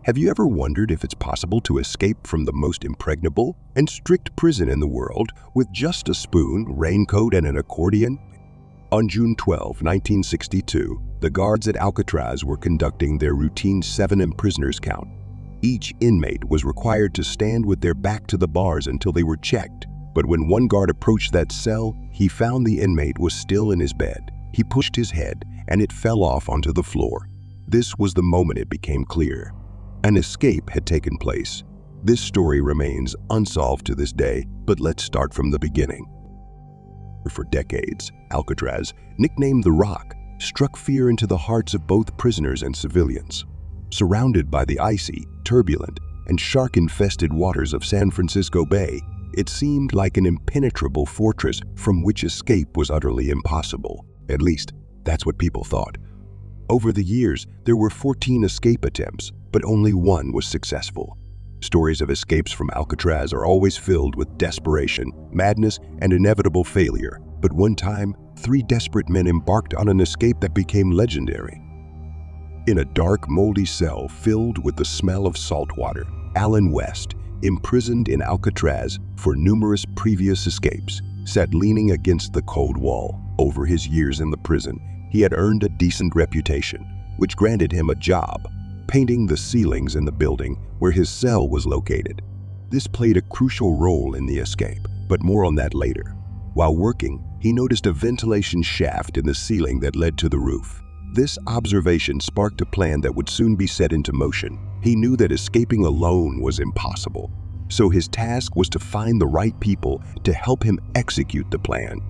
Have you ever wondered if it's possible to escape from the most impregnable and strict prison in the world with just a spoon, raincoat, and an accordion? On June 12, 1962, the guards at Alcatraz were conducting their routine 7 prisoners count. Each inmate was required to stand with their back to the bars until they were checked. But when one guard approached that cell, he found the inmate was still in his bed. He pushed his head, and it fell off onto the floor. This was the moment it became clear. An escape had taken place. This story remains unsolved to this day, but let's start from the beginning. For decades, Alcatraz, nicknamed the Rock, struck fear into the hearts of both prisoners and civilians. Surrounded by the icy, turbulent, and shark-infested waters of San Francisco Bay, it seemed like an impenetrable fortress from which escape was utterly impossible. At least, that's what people thought. Over the years, there were 14 escape attempts, but only one was successful. Stories of escapes from Alcatraz are always filled with desperation, madness, and inevitable failure. But one time, 3 desperate men embarked on an escape that became legendary. In a dark, moldy cell filled with the smell of salt water, Alan West, imprisoned in Alcatraz for numerous previous escapes, sat leaning against the cold wall. Over his years in the prison, he had earned a decent reputation, which granted him a job, painting the ceilings in the building where his cell was located. This played a crucial role in the escape, but more on that later. While working, he noticed a ventilation shaft in the ceiling that led to the roof. This observation sparked a plan that would soon be set into motion. He knew that escaping alone was impossible, so his task was to find the right people to help him execute the plan.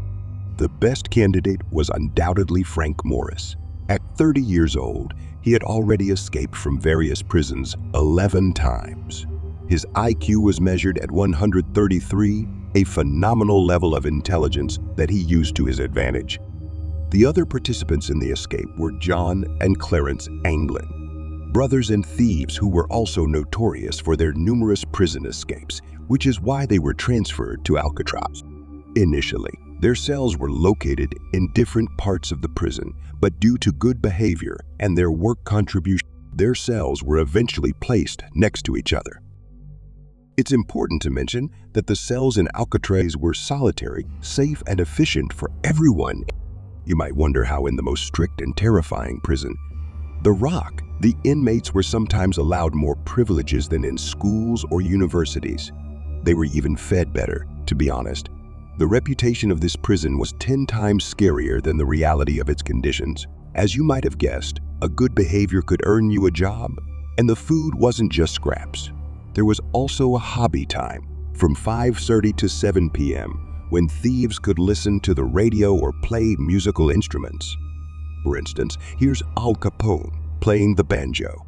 The best candidate was undoubtedly Frank Morris. At 30 years old, he had already escaped from various prisons 11 times. His IQ was measured at 133, a phenomenal level of intelligence that he used to his advantage. The other participants in the escape were John and Clarence Anglin, brothers and thieves who were also notorious for their numerous prison escapes, which is why they were transferred to Alcatraz. Initially, their cells were located in different parts of the prison, but due to good behavior and their work contribution, their cells were eventually placed next to each other. It's important to mention that the cells in Alcatraz were solitary, safe, and efficient for everyone. You might wonder how in the most strict and terrifying prison, the Rock, the inmates were sometimes allowed more privileges than in schools or universities. They were even fed better, to be honest. The reputation of this prison was 10 times scarier than the reality of its conditions. As you might have guessed, a good behavior could earn you a job, and the food wasn't just scraps. There was also a hobby time, from 5:30 to 7 p.m., when thieves could listen to the radio or play musical instruments. For instance, here's Al Capone playing the banjo.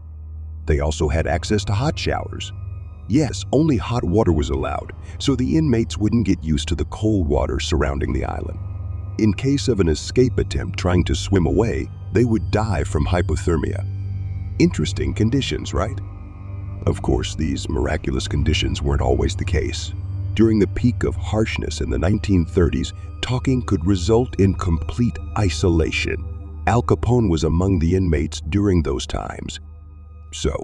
They also had access to hot showers. Yes, only hot water was allowed, so the inmates wouldn't get used to the cold water surrounding the island. In case of an escape attempt trying to swim away, they would die from hypothermia. Interesting conditions, right? Of course, these miraculous conditions weren't always the case. During the peak of harshness in the 1930s, talking could result in complete isolation. Al Capone was among the inmates during those times. So,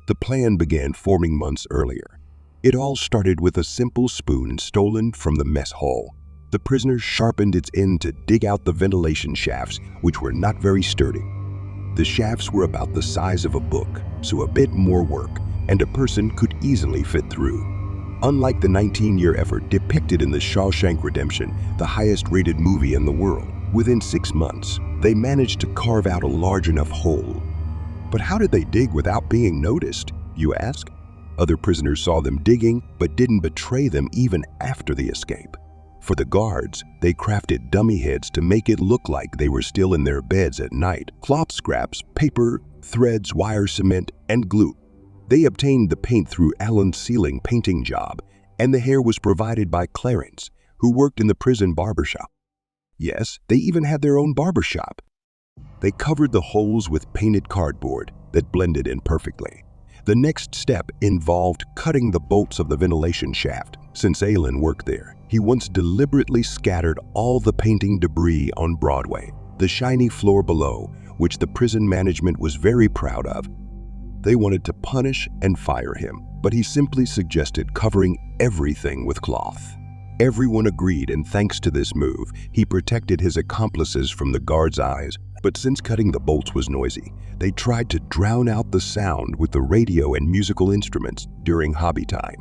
the plan began forming months earlier. It all started with a simple spoon stolen from the mess hall. The prisoners sharpened its end to dig out the ventilation shafts, which were not very sturdy. The shafts were about the size of a book, so a bit more work, and a person could easily fit through. Unlike the 19-year effort depicted in The Shawshank Redemption, the highest-rated movie in the world, within 6 months, they managed to carve out a large enough hole. But how did they dig without being noticed, you ask? Other prisoners saw them digging, but didn't betray them even after the escape. For the guards, they crafted dummy heads to make it look like they were still in their beds at night. Cloth scraps, paper, threads, wire cement, and glue. They obtained the paint through Alan's ceiling painting job, and the hair was provided by Clarence, who worked in the prison barbershop. Yes, they even had their own barbershop. They covered the holes with painted cardboard that blended in perfectly. The next step involved cutting the bolts of the ventilation shaft. Since Alan worked there, he once deliberately scattered all the painting debris on Broadway, the shiny floor below, which the prison management was very proud of. They wanted to punish and fire him, but he simply suggested covering everything with cloth. Everyone agreed, and thanks to this move, he protected his accomplices from the guards' eyes. But since cutting the bolts was noisy, they tried to drown out the sound with the radio and musical instruments during hobby time.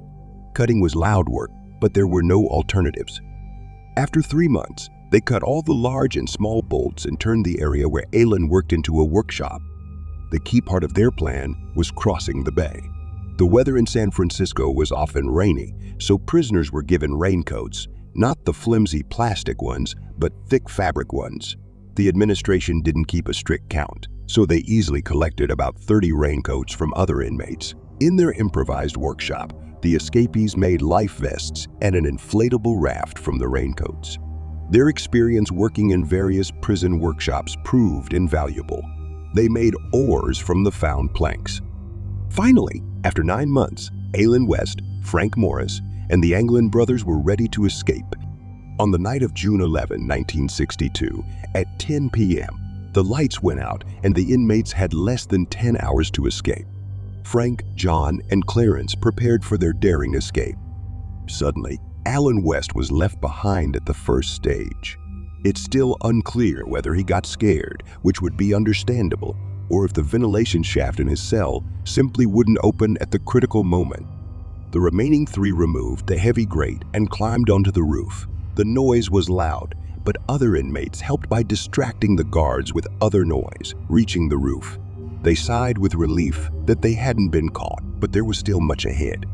Cutting was loud work, but there were no alternatives. After 3 months, they cut all the large and small bolts and turned the area where Alan worked into a workshop. The key part of their plan was crossing the bay. The weather in San Francisco was often rainy, so prisoners were given raincoats, not the flimsy plastic ones, but thick fabric ones. The administration didn't keep a strict count, so they easily collected about 30 raincoats from other inmates. In their improvised workshop, the escapees made life vests and an inflatable raft from the raincoats. Their experience working in various prison workshops proved invaluable. They made oars from the found planks. Finally, after 9 months, Alan West, Frank Morris, and the Anglin brothers were ready to escape. On the night of June 11, 1962, at 10 p.m., the lights went out and the inmates had less than 10 hours to escape. Frank, John, and Clarence prepared for their daring escape. Suddenly, Alan West was left behind at the first stage. It's still unclear whether he got scared, which would be understandable, or if the ventilation shaft in his cell simply wouldn't open at the critical moment. The remaining 3 removed the heavy grate and climbed onto the roof. The noise was loud, but other inmates helped by distracting the guards with other noise, reaching the roof. They sighed with relief that they hadn't been caught, but there was still much ahead.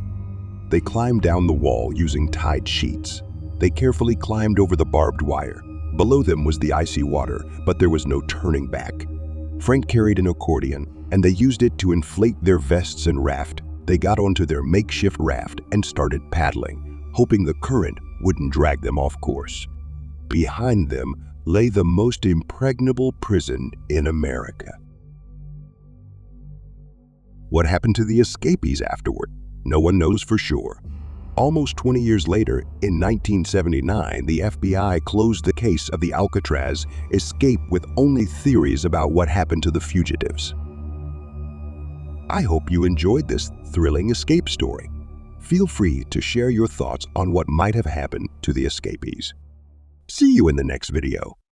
They climbed down the wall using tied sheets. They carefully climbed over the barbed wire. Below them was the icy water, but there was no turning back. Frank carried an accordion, and they used it to inflate their vests and raft. They got onto their makeshift raft and started paddling, hoping the current wouldn't drag them off course. Behind them lay the most impregnable prison in America. What happened to the escapees afterward? No one knows for sure. Almost 20 years later, in 1979, the FBI closed the case of the Alcatraz escape with only theories about what happened to the fugitives. I hope you enjoyed this thrilling escape story. Feel free to share your thoughts on what might have happened to the escapees. See you in the next video.